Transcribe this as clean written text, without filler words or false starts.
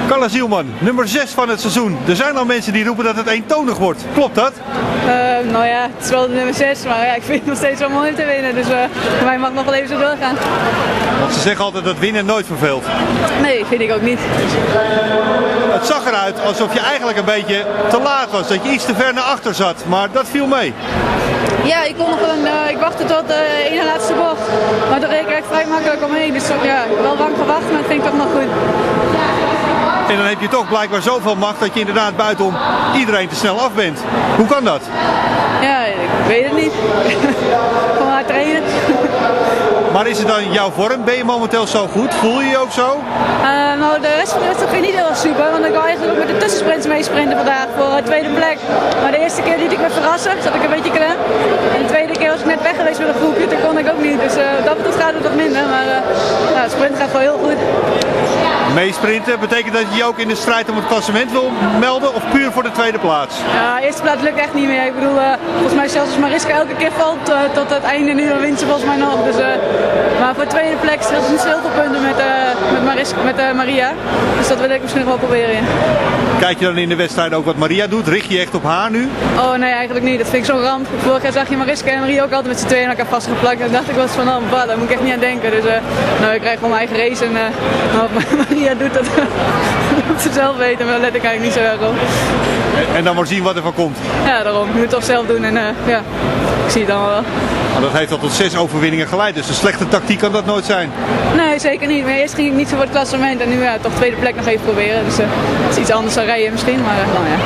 Carla Zielman, nummer 6 van het seizoen. Er zijn al mensen die roepen dat het eentonig wordt. Klopt dat? Nou ja, het is wel de nummer 6, maar ja, ik vind het nog steeds wel mooi om te winnen. Dus voor mij mag het nog wel even zo doorgaan. Want ze zeggen altijd dat winnen nooit verveelt. Nee, vind ik ook niet. Het zag eruit alsof je eigenlijk een beetje te laat was. Dat je iets te ver naar achter zat. Maar dat viel mee. Ja, ik kon nog ik wachtte tot de ene laatste bocht. Maar daar reed ik echt vrij makkelijk omheen. Dus ja, wel lang gewacht, maar dat vind ik toch nog goed. En dan heb je toch blijkbaar zoveel macht dat je inderdaad buitenom iedereen te snel af bent. Hoe kan dat? Ja, ik weet het niet. Gewoon hard trainen. Maar is het dan jouw vorm? Ben je momenteel zo goed? Voel je je ook zo? Nou, de rest van de wedstrijd ging niet heel super. Want ik wou eigenlijk ook met de tussensprints meesprinten vandaag voor de tweede plek. Maar de eerste keer liet ik me verrassen. Zat ik een beetje klem. En de tweede keer was ik net weg geweest met een groepje. Toen kon ik ook niet. Dus dat betreft gaat het wat minder. Maar het sprint gaat gewoon heel goed. Meesprinten, betekent dat je je ook in de strijd om het klassement wil melden of puur voor de tweede plaats? Ja, eerste plaats lukt echt niet meer. Ik bedoel, volgens mij zelfs als Mariska elke keer valt tot het einde nu, dan wint ze volgens mij nog. Dus, maar voor de tweede plek scheelt het niet zoveel punten met Maria. Dus dat wil ik misschien nog wel proberen. Ja. Kijk je dan in de wedstrijd ook wat Maria doet? Richt je echt op haar nu? Oh nee, eigenlijk niet. Dat vind ik zo'n ramp. Vorig jaar zag je Mariska en Maria ook altijd met z'n tweeën aan elkaar vastgeplakt. En dacht ik wel eens van, daar moet ik echt niet aan denken. Dus nou, ik krijg gewoon mijn eigen race en wat Maria doet, dat moet ze zelf weten. Maar daar let ik eigenlijk niet zo erg op. En dan maar zien wat er van komt. Ja, daarom. Je moet het toch zelf doen en ja, ik zie het dan wel. Maar dat heeft al tot 6 overwinningen geleid, dus een slechte tactiek kan dat nooit zijn. Nee, zeker niet. Maar eerst ging ik niet zo voor het klassement en nu toch tweede plek nog even proberen. Dus het is iets anders dan rijden misschien, maar nou ja.